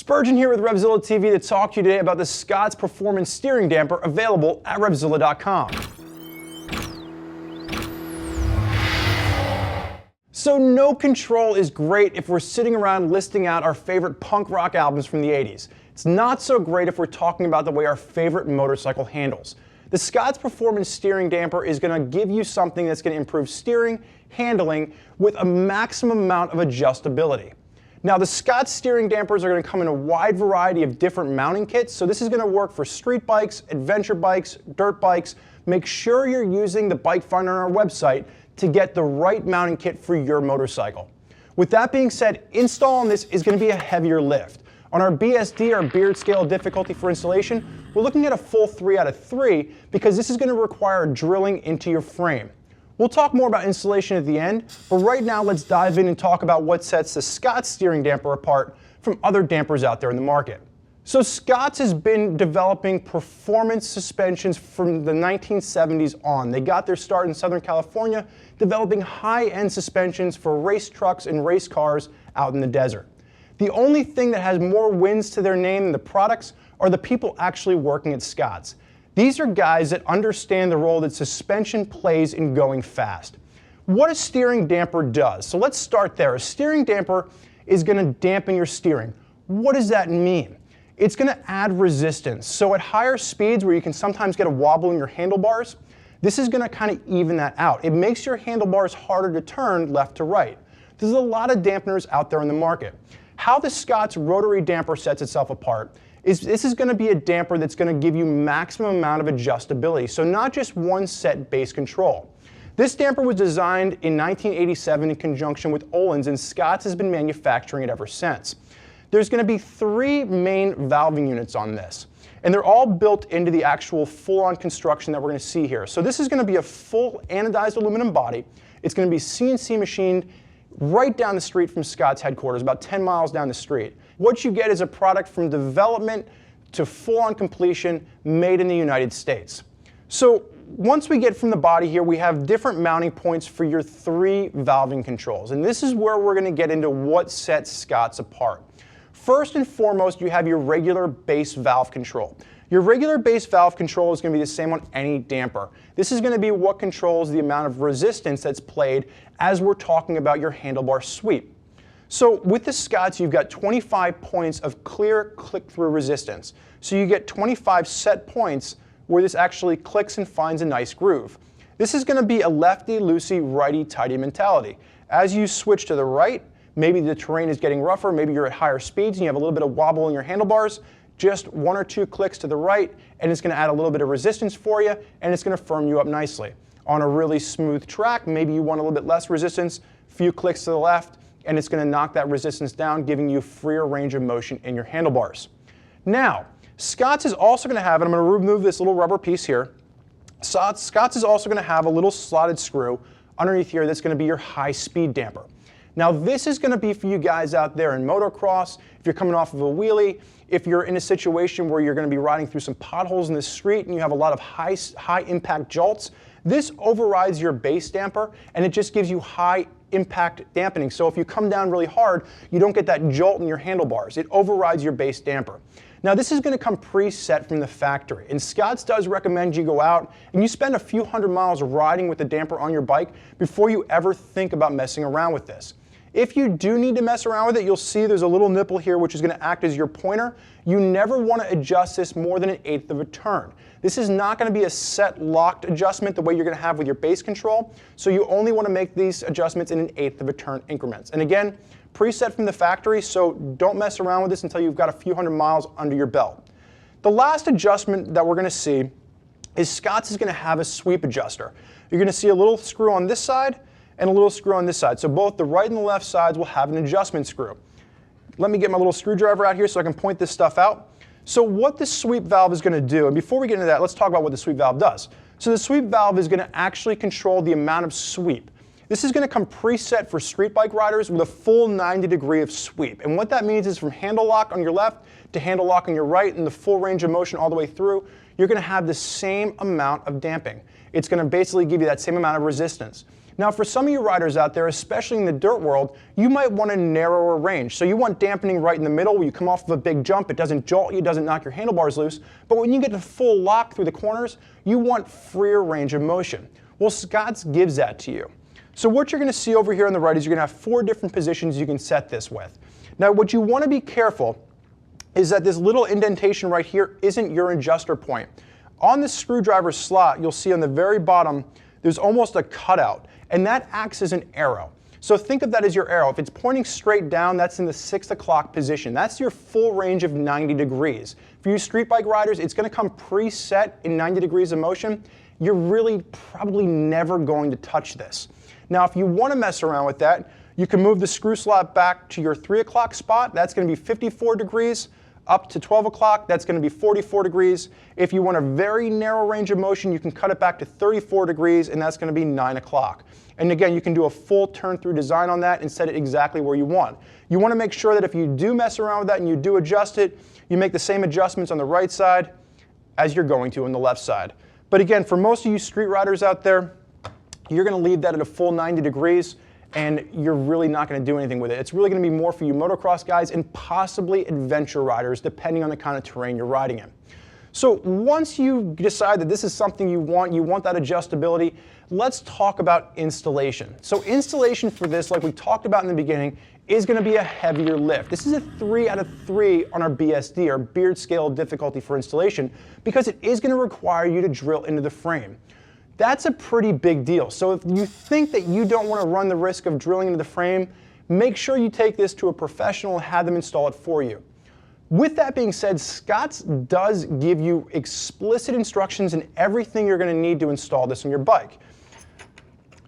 Spurgeon here with RevZilla TV to talk to you today about the Scott's Performance Steering Damper available at RevZilla.com. So no control is great if we're sitting around listing out our favorite punk rock albums from the 80s. It's not so great if we're talking about the way our favorite motorcycle handles. The Scott's Performance Steering Damper is going to give you something that's going to improve steering, handling, with a maximum amount of adjustability. Now, the Scott's steering dampers are going to come in a wide variety of different mounting kits, so this is going to work for street bikes, adventure bikes, dirt bikes. Make sure you're using the bike finder on our website to get the right mounting kit for your motorcycle. With that being said, installing this is going to be a heavier lift. On our BSD, our beard scale difficulty for installation, we're looking at a full 3 out of 3 because this is going to require drilling into your frame. We'll talk more about installation at the end, but right now let's dive in and talk about what sets the Scott's steering damper apart from other dampers out there in the market. So Scott's has been developing performance suspensions from the 1970s on. They got their start in Southern California, developing high-end suspensions for race trucks and race cars out in the desert. The only thing that has more wins to their name than the products are the people actually working at Scott's. These are guys that understand the role that suspension plays in going fast. What a steering damper does. So let's start there. A steering damper is going to dampen your steering. What does that mean? It's going to add resistance. So at higher speeds where you can sometimes get a wobble in your handlebars, this is going to kind of even that out. It makes your handlebars harder to turn left to right. There's a lot of dampeners out there in the market. How the Scott's rotary damper sets itself apart is this is going to be a damper that's going to give you maximum amount of adjustability, so not just one set base control. This damper was designed in 1987 in conjunction with Öhlins, and Scott's has been manufacturing it ever since. There's going to be 3 main valving units on this, and they're all built into the actual full-on construction that we're going to see here. So this is going to be a full anodized aluminum body. It's going to be CNC machined right down the street from Scott's headquarters, about 10 miles down the street. What you get is a product from development to full-on completion made in the United States. So once we get from the body here, we have different mounting points for your 3 valving controls. And this is where we're going to get into what sets Scott's apart. First and foremost, you have your regular base valve control. Your regular base valve control is going to be the same on any damper. This is going to be what controls the amount of resistance that's played as we're talking about your handlebar sweep. So with the Scott's, you've got 25 points of clear click-through resistance. So you get 25 set points where this actually clicks and finds a nice groove. This is going to be a lefty-loosey, righty-tighty mentality. As you switch to the right, maybe the terrain is getting rougher, maybe you're at higher speeds and you have a little bit of wobble in your handlebars, just 1 or 2 clicks to the right and it's going to add a little bit of resistance for you and it's going to firm you up nicely. On a really smooth track, maybe you want a little bit less resistance, few clicks to the left, and it's going to knock that resistance down, giving you freer range of motion in your handlebars. Now, Scott's is also going to have, and I'm going to remove this little rubber piece here, Scott's is also going to have a little slotted screw underneath here that's going to be your high-speed damper. Now this is going to be for you guys out there in motocross, if you're coming off of a wheelie, if you're in a situation where you're going to be riding through some potholes in the street and you have a lot of high impact jolts, this overrides your base damper and it just gives you high impact dampening. So if you come down really hard, you don't get that jolt in your handlebars. It overrides your base damper. Now this is going to come preset from the factory, and Scott's does recommend you go out and you spend a few hundred miles riding with the damper on your bike before you ever think about messing around with this. If you do need to mess around with it, you'll see there's a little nipple here which is going to act as your pointer. You never want to adjust this more than 1/8 of a turn. This is not going to be a set locked adjustment the way you're going to have with your base control, so you only want to make these adjustments in 1/8 of a turn increments. And again, preset from the factory, so don't mess around with this until you've got a few hundred miles under your belt. The last adjustment that we're going to see is Scott's is going to have a sweep adjuster. You're going to see a little screw on this side and a little screw on this side. So both the right and the left sides will have an adjustment screw. Let me get my little screwdriver out here so I can point this stuff out. So what the sweep valve is going to do, and before we get into that, let's talk about what the sweep valve does. So the sweep valve is going to actually control the amount of sweep. This is going to come preset for street bike riders with a full 90-degree of sweep. And what that means is from handle lock on your left to handle lock on your right and the full range of motion all the way through, you're going to have the same amount of damping. It's going to basically give you that same amount of resistance. Now for some of you riders out there, especially in the dirt world, you might want a narrower range. So you want dampening right in the middle where you come off of a big jump, it doesn't jolt you, doesn't knock your handlebars loose, but when you get to full lock through the corners, you want freer range of motion. Well, Scott's gives that to you. So what you're going to see over here on the right is you're going to have 4 different positions you can set this with. Now what you want to be careful is that this little indentation right here isn't your adjuster point. On the screwdriver slot, you'll see on the very bottom, there's almost a cutout, and that acts as an arrow. So think of that as your arrow. If it's pointing straight down, that's in the 6 o'clock position. That's your full range of 90 degrees. For you street bike riders, it's going to come preset in 90 degrees of motion. You're really probably never going to touch this. Now, if you want to mess around with that, you can move the screw slot back to your 3 o'clock spot. That's going to be 54 degrees. Up to 12 o'clock, that's going to be 44 degrees. If you want a very narrow range of motion, you can cut it back to 34 degrees, and that's going to be 9 o'clock. And again, you can do a full turn-through design on that and set it exactly where you want. You want to make sure that if you do mess around with that and you do adjust it, you make the same adjustments on the right side as you're going to on the left side. But again, for most of you street riders out there, you're going to leave that at a full 90 degrees. And you're really not going to do anything with it. It's really going to be more for you motocross guys and possibly adventure riders, depending on the kind of terrain you're riding in. So once you decide that this is something you want that adjustability, let's talk about installation. So installation for this, like we talked about in the beginning, is going to be a heavier lift. This is a 3 out of 3 on our BSD, our beard scale difficulty for installation, because it is going to require you to drill into the frame. That's a pretty big deal. So if you think that you don't want to run the risk of drilling into the frame, make sure you take this to a professional and have them install it for you. With that being said, Scott's does give you explicit instructions and everything you're going to need to install this on your bike.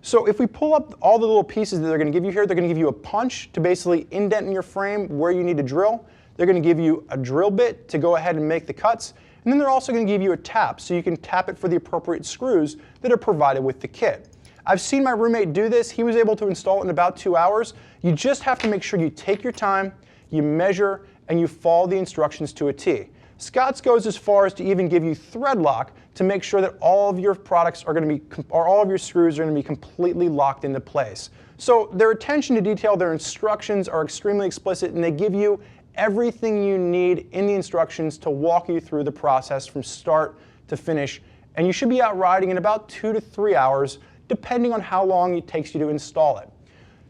So if we pull up all the little pieces that they're going to give you here, they're going to give you a punch to basically indent in your frame where you need to drill. They're going to give you a drill bit to go ahead and make the cuts. And then they're also going to give you a tap, so you can tap it for the appropriate screws that are provided with the kit. I've seen my roommate do this. He was able to install it in about 2 hours. You just have to make sure you take your time, you measure, and you follow the instructions to a T. Scott's goes as far as to even give you thread lock to make sure that all of your products are going to be, or all of your screws are going to be completely locked into place. So their attention to detail, their instructions are extremely explicit, and they give you everything you need in the instructions to walk you through the process from start to finish. And you should be out riding in about 2 to 3 hours, depending on how long it takes you to install it.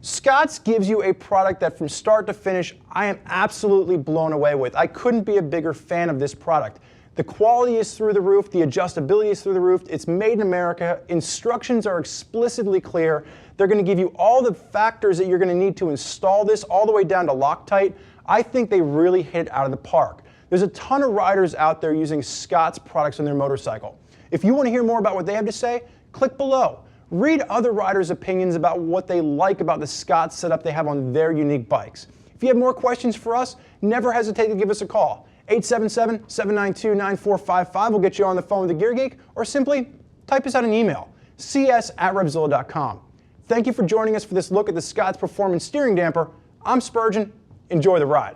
Scott's gives you a product that from start to finish, I am absolutely blown away with. I couldn't be a bigger fan of this product. The quality is through the roof, the adjustability is through the roof, it's made in America, instructions are explicitly clear. They're going to give you all the factors that you're going to need to install this, all the way down to Loctite. I think they really hit it out of the park. There's a ton of riders out there using Scott's products on their motorcycle. If you want to hear more about what they have to say, click below. Read other riders' opinions about what they like about the Scott's setup they have on their unique bikes. If you have more questions for us, never hesitate to give us a call. 877-792-9455 will get you on the phone with the Gear Geek, or simply type us out an email, cs@revzilla.com. Thank you for joining us for this look at the Scott's Performance Steering Damper. I'm Spurgeon. Enjoy the ride.